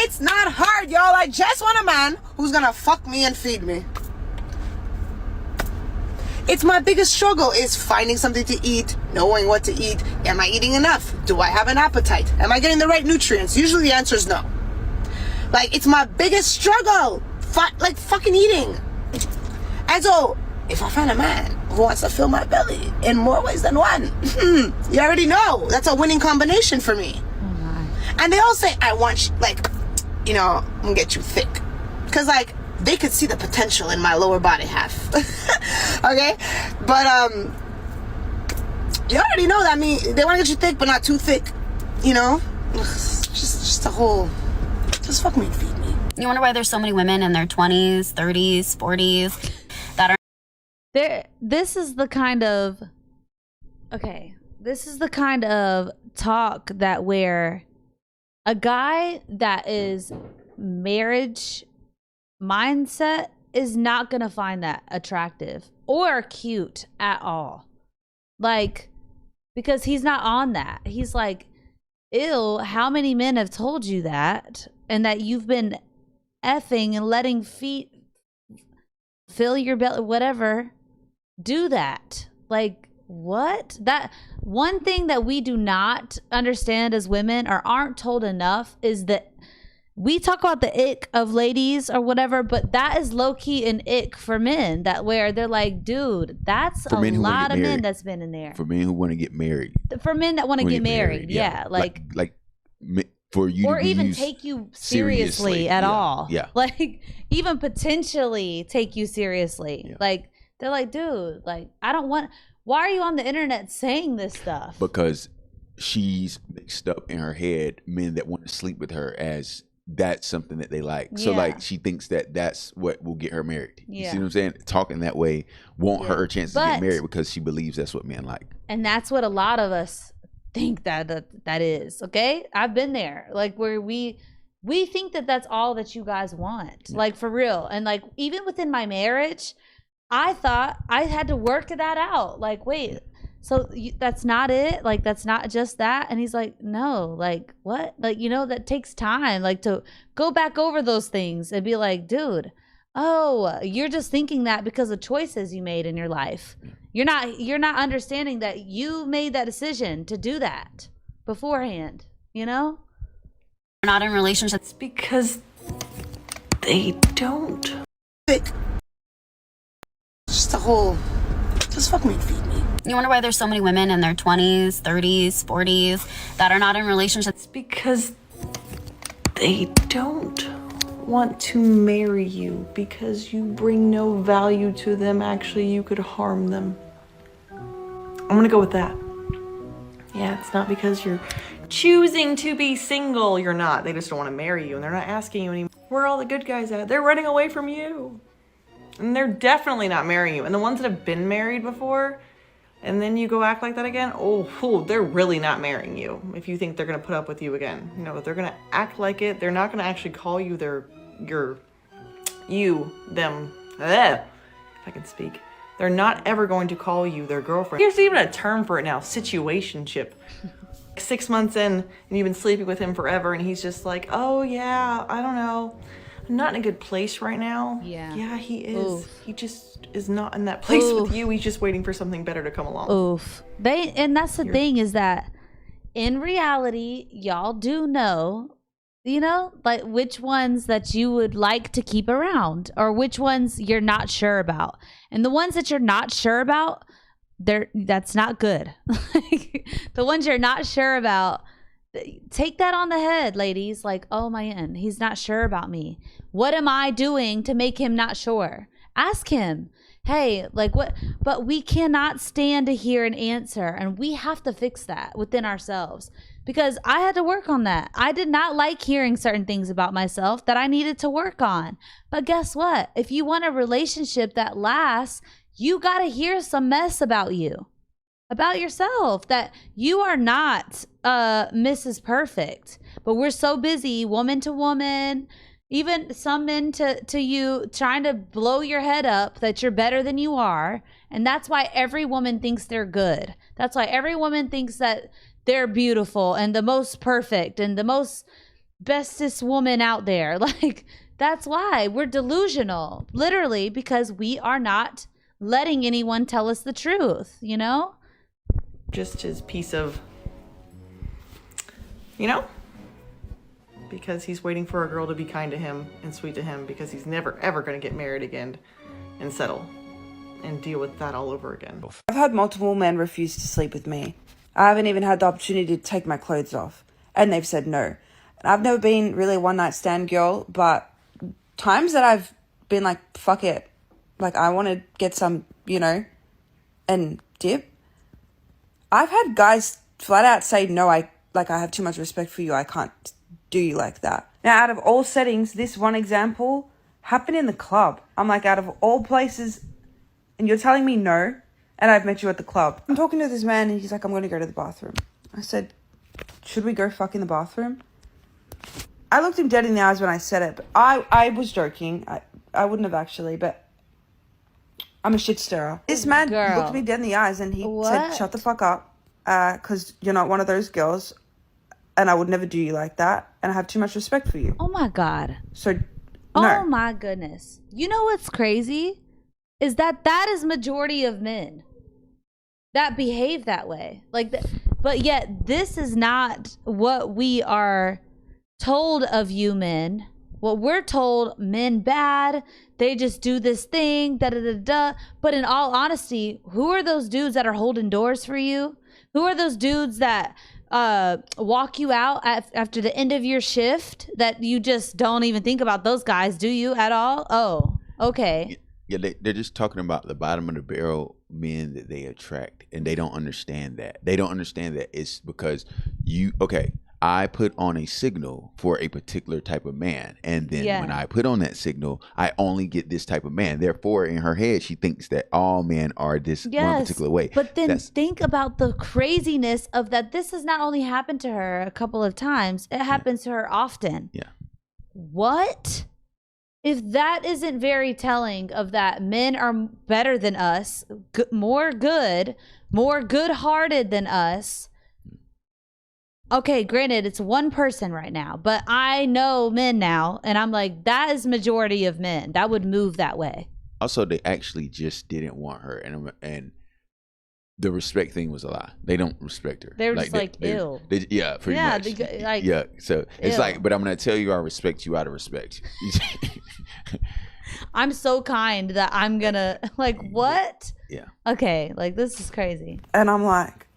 It's not hard, y'all. I just want a man who's gonna fuck me and feed me. It's my biggest struggle is finding something to eat, knowing what to eat. Am I eating enough? Do I have an appetite? Am I getting the right nutrients? Usually the answer is no. Like, it's my biggest struggle. Like, fucking eating. And so, if I find a man who wants to fill my belly in more ways than one, you already know. That's a winning combination for me. Oh my. And they all say, I want you, like, you know, I'm gonna get you thick. Because, like, they could see the potential in my lower body half. Okay? But, you already know that they want to get you thick, but not too thick. You know? Just a whole, just fuck me and feed me. You wonder why there's so many women in their 20s, 30s, 40s that are... This is the kind of... Okay. This is the kind of talk that where a guy that is marriage mindset is not gonna find that attractive or cute at all, like, because he's not on that. He's like, ew, how many men have told you that, and that you've been effing and letting feet fill your belly, whatever, do that. Like, what? That one thing that we do not understand as women, or aren't told enough, is that we talk about the ick of ladies or whatever, but that is low-key an ick for men, that where they're like, dude, that's a lot of men that's been in there. For men who want to get married. For men that want to get married, yeah. Like for you or to even used take you seriously at all. Yeah. Like, even potentially take you seriously. Yeah. Like, they're like, dude, like, I don't want... Why are you on the internet saying this stuff? Because she's mixed up in her head men that want to sleep with her as... that's something that they like. So like, she thinks that that's what will get her married. You see what I'm saying? Talking that way won't hurt her chances to get married, because she believes that's what men like. And that's what a lot of us think that is. Okay, I've been there, like, where we think that that's all that you guys want, like, for real. And like, even within my marriage, I thought I had to work that out. Like, wait, so that's not it? Like, that's not just that? And he's like, no, like, what? Like, you know, that takes time, like, to go back over those things and be like, dude, oh, you're just thinking that because of choices you made in your life. You're not understanding that you made that decision to do that beforehand, you know? They're not in relationships because they don't. Just a whole, just fuck me and feed me. You wonder why there's so many women in their 20s, 30s, 40s that are not in relationships. Because they don't want to marry you, because you bring no value to them. Actually, you could harm them. I'm gonna go with that. Yeah, it's not because you're choosing to be single. You're not. They just don't want to marry you, and they're not asking you anymore. Where are all the good guys at? They're running away from you. And they're definitely not marrying you. And the ones that have been married before, and then you go act like that again, oh, they're really not marrying you if you think they're going to put up with you again. You know, they're going to act like it. They're not going to actually call you them, if I can speak. They're not ever going to call you their girlfriend. Here's even a term for it now, situationship. 6 months in, and you've been sleeping with him forever, and he's just like, oh yeah, I don't know. I'm not in a good place right now. Yeah, he is. Oof. He just is not in that place with you. He's just waiting for something better to come along. Oof. And that's the thing, is that in reality, y'all do know, you know, like, which ones that you would like to keep around, or which ones you're not sure about. And the ones that you're not sure about, that's not good. The ones you're not sure about, take that on the head, ladies. Like, oh man, he's not sure about me. What am I doing to make him not sure? Ask him, hey, like, what? But we cannot stand to hear an answer, and we have to fix that within ourselves, because I had to work on that. I did not like hearing certain things about myself that I needed to work on. But guess what? If you want a relationship that lasts, you got to hear some mess about you, about yourself, that you are not Mrs. Perfect. But we're so busy, woman to woman, even some men to you, trying to blow your head up that you're better than you are. And that's why every woman thinks they're good. That's why every woman thinks that they're beautiful and the most perfect and the most bestest woman out there. Like, that's why we're delusional, literally, because we are not letting anyone tell us the truth, you know? Just his piece of, because he's waiting for a girl to be kind to him and sweet to him, because he's never ever going to get married again and settle and deal with that all over again. I've had multiple men refuse to sleep with me. I haven't even had the opportunity to take my clothes off, and they've said no. I've never been really a one-night stand girl, but times that I've been like, fuck it, like I want to get some, and dip. I've had guys flat out say, no, I have too much respect for you. I can't do you like that. Now, out of all settings, this one example happened in the club. I'm like, out of all places, and you're telling me no, and I've met you at the club. I'm talking to this man, and he's like, I'm going to go to the bathroom. I said, should we go fuck in the bathroom? I looked him dead in the eyes when I said it, but I was joking. I wouldn't have actually, but I'm a shit stirrer. This man looked me dead in the eyes and he said, shut the fuck up, because you're not one of those girls, and I would never do you like that, and I have too much respect for you. Oh my God. So, no. Oh my goodness. You know what's crazy? Is that is majority of men that behave that way. But yet this is not what we are told of you men. What we're told, men bad, they just do this thing, da-da-da-da. But in all honesty, who are those dudes that are holding doors for you? Who are those dudes that walk you out after the end of your shift, that you just don't even think about those guys, do you, at all? Oh, okay. Yeah, they're just talking about the bottom of the barrel men that they attract, and they don't understand that. They don't understand that it's because I put on a signal for a particular type of man, and then when I put on that signal, I only get this type of man. Therefore, in her head, she thinks that all men are this one particular way. But then think about the craziness of that. This has not only happened to her a couple of times, it happens to her often. Yeah. What? If that isn't very telling of that men are better than us, more good-hearted than us. Okay, granted, it's one person right now, but I know men now, and I'm like, that is majority of men that would move that way. Also, they actually just didn't want her, and the respect thing was a lie. They don't respect her. They were just ew. Yeah, pretty much. Yeah, so it's like, but I'm going to tell you I respect you out of respect. I'm so kind that I'm going to, what? Yeah. Okay, this is crazy. And I'm like,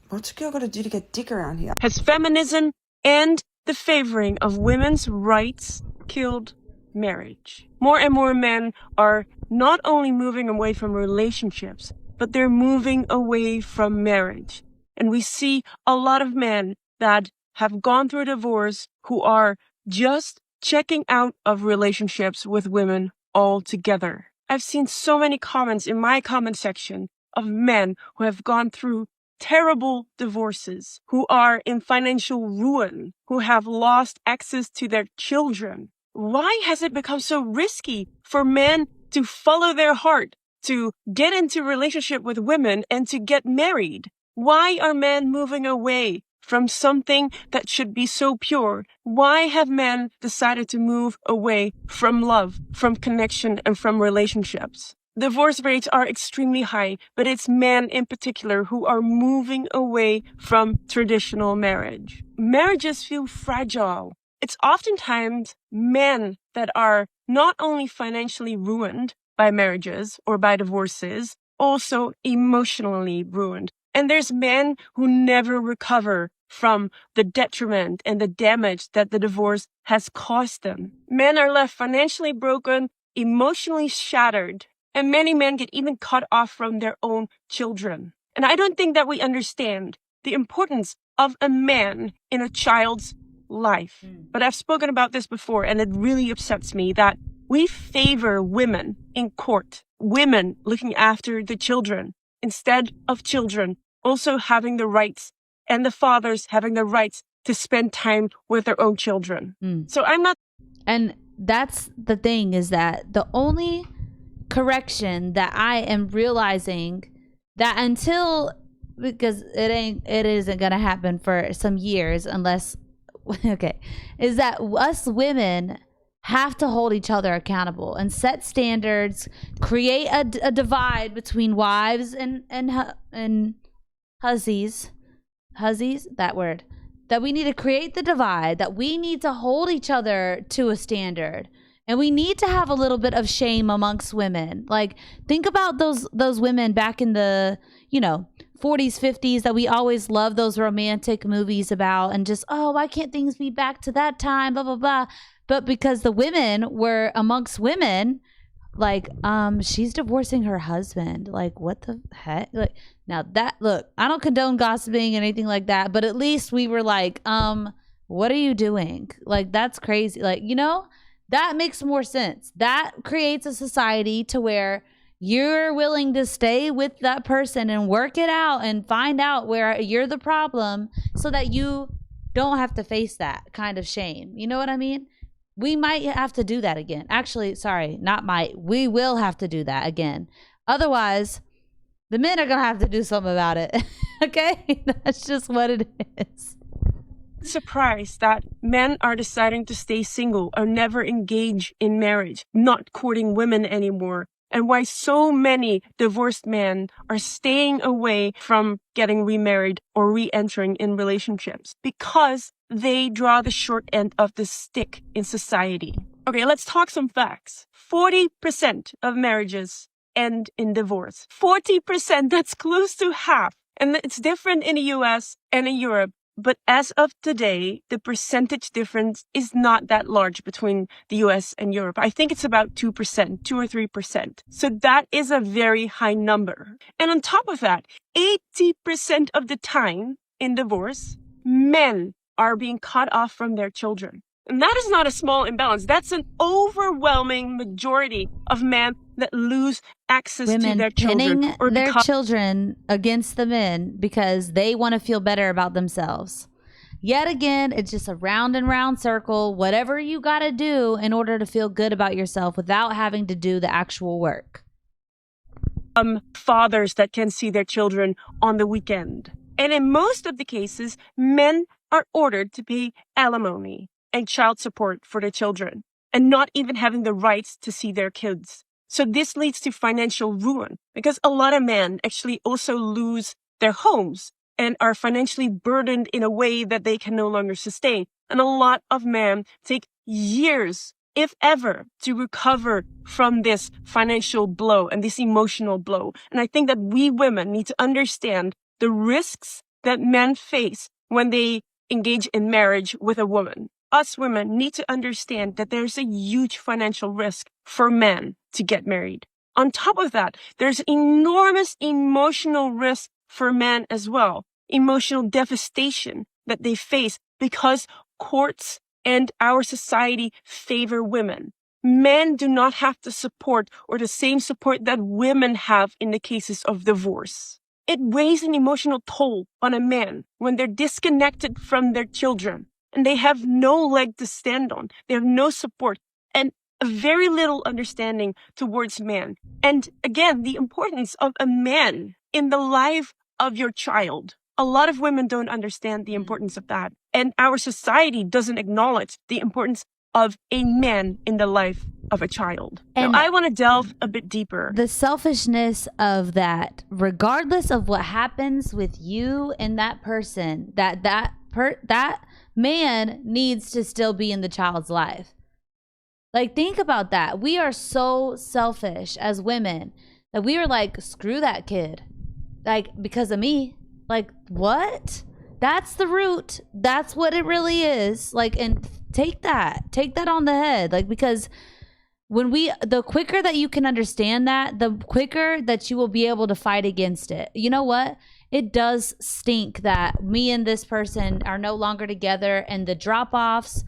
what's a girl got to do to get dick around here? Has feminism and the favoring of women's rights killed marriage? More and more men are not only moving away from relationships, but they're moving away from marriage. And we see a lot of men that have gone through a divorce who are just checking out of relationships with women altogether. I've seen so many comments in my comment section of men who have gone through terrible divorces, who are in financial ruin, who have lost access to their children. Why has it become so risky for men to follow their heart, to get into relationship with women and to get married? Why are men moving away from something that should be so pure? Why have men decided to move away from love, from connection, and from relationships? Divorce rates are extremely high, but it's men in particular who are moving away from traditional marriage. Marriages feel fragile. It's oftentimes men that are not only financially ruined by marriages or by divorces, also emotionally ruined. And there's men who never recover from the detriment and the damage that the divorce has caused them. Men are left financially broken, emotionally shattered, and many men get even cut off from their own children. And I don't think that we understand the importance of a man in a child's life. But I've spoken about this before, and it really upsets me that we favor women in court, women looking after the children, instead of children also having the rights, and the fathers having the rights to spend time with their own children. So I'm not... And that's the thing, is that the only correction that I am realizing that until, because it isn't gonna happen for some years unless okay, is that us women have to hold each other accountable and set standards, create a divide between wives and hussies, that word, that we need to create the divide, that we need to hold each other to a standard. And we need to have a little bit of shame amongst women. Like, think about those women back in the, 40s, 50s that we always love those romantic movies about, and just, oh, why can't things be back to that time, blah, blah, blah. But because the women were amongst women, like, she's divorcing her husband. Like, what the heck? Like, now that, look, I don't condone gossiping and anything like that, but at least we were like, what are you doing? Like, that's crazy. Like, that makes more sense. That creates a society to where you're willing to stay with that person and work it out and find out where you're the problem so that you don't have to face that kind of shame. You know what I mean? We might have to do that again. Actually, sorry, not might. We will have to do that again. Otherwise, the men are going to have to do something about it. Okay? That's just what it is. Surprised that men are deciding to stay single or never engage in marriage, not courting women anymore, and why so many divorced men are staying away from getting remarried or re-entering in relationships because they draw the short end of the stick in society. Okay, let's talk some facts. 40% of marriages end in divorce. 40%, that's close to half. And it's different in the US and in Europe. But as of today, the percentage difference is not that large between the US and Europe. I think it's about 2%, 2 or 3%. So that is a very high number. And on top of that, 80% of the time in divorce, men are being cut off from their children. And that is not a small imbalance. That's an overwhelming majority of men that lose access to their children. Women pinning their children against the men because they want to feel better about themselves. Yet again, it's just a round and round circle. Whatever you got to do in order to feel good about yourself without having to do the actual work. Fathers that can see their children on the weekend. And in most of the cases, men are ordered to pay alimony and child support for their children, and not even having the rights to see their kids. So this leads to financial ruin because a lot of men actually also lose their homes and are financially burdened in a way that they can no longer sustain. And a lot of men take years, if ever, to recover from this financial blow and this emotional blow. And I think that we women need to understand the risks that men face when they engage in marriage with a woman. Us women need to understand that there's a huge financial risk for men to get married. On top of that, there's enormous emotional risk for men as well. Emotional devastation that they face because courts and our society favor women. Men do not have the support or the same support that women have in the cases of divorce. It weighs an emotional toll on a man when they're disconnected from their children. And they have no leg to stand on. They have no support and a very little understanding towards man. And again, the importance of a man in the life of your child. A lot of women don't understand the importance of that. And our society doesn't acknowledge the importance of a man in the life of a child. And now, I want to delve a bit deeper. The selfishness of that, regardless of what happens with you and that person, that man needs to still be in the child's life. Like, think about that. We are so selfish as women that we are like, screw that kid. Like, because of me. Like, what? That's the root. That's what it really is. Like, and take that on the head. Like, because the quicker that you can understand that, the quicker that you will be able to fight against it. You know what? It does stink that me and this person are no longer together, and the drop-offs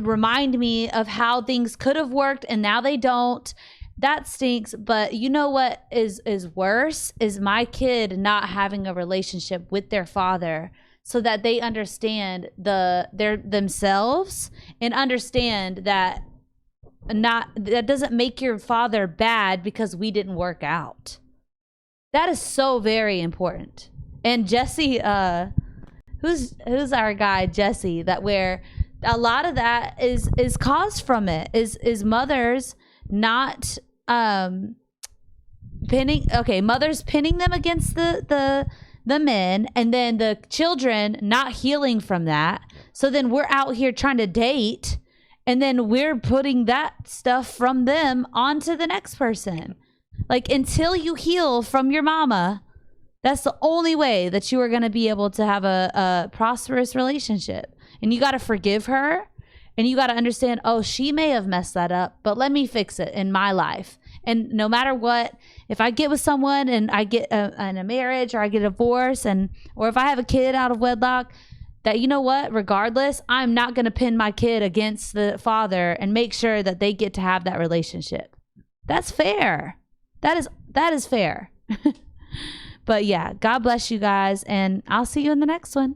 remind me of how things could have worked and now they don't. That stinks. But you know what is worse is my kid not having a relationship with their father so that they understand themselves and understand that that doesn't make your father bad because we didn't work out. That is so very important. And Jesse who's our guy Jesse, that where a lot of that is caused from it is mothers not mothers pinning them against the men, and then the children not healing from that. So then we're out here trying to date, and then we're putting that stuff from them onto the next person. Like, until you heal from your mama, that's the only way that you are going to be able to have a prosperous relationship. And you got to forgive her, and you got to understand, oh, she may have messed that up, but let me fix it in my life. And no matter what, if I get with someone and I get in a marriage, or I get a divorce, or if I have a kid out of wedlock, that, you know what, regardless, I'm not going to pin my kid against the father and make sure that they get to have that relationship. That's fair. That is fair. But yeah, God bless you guys, and I'll see you in the next one.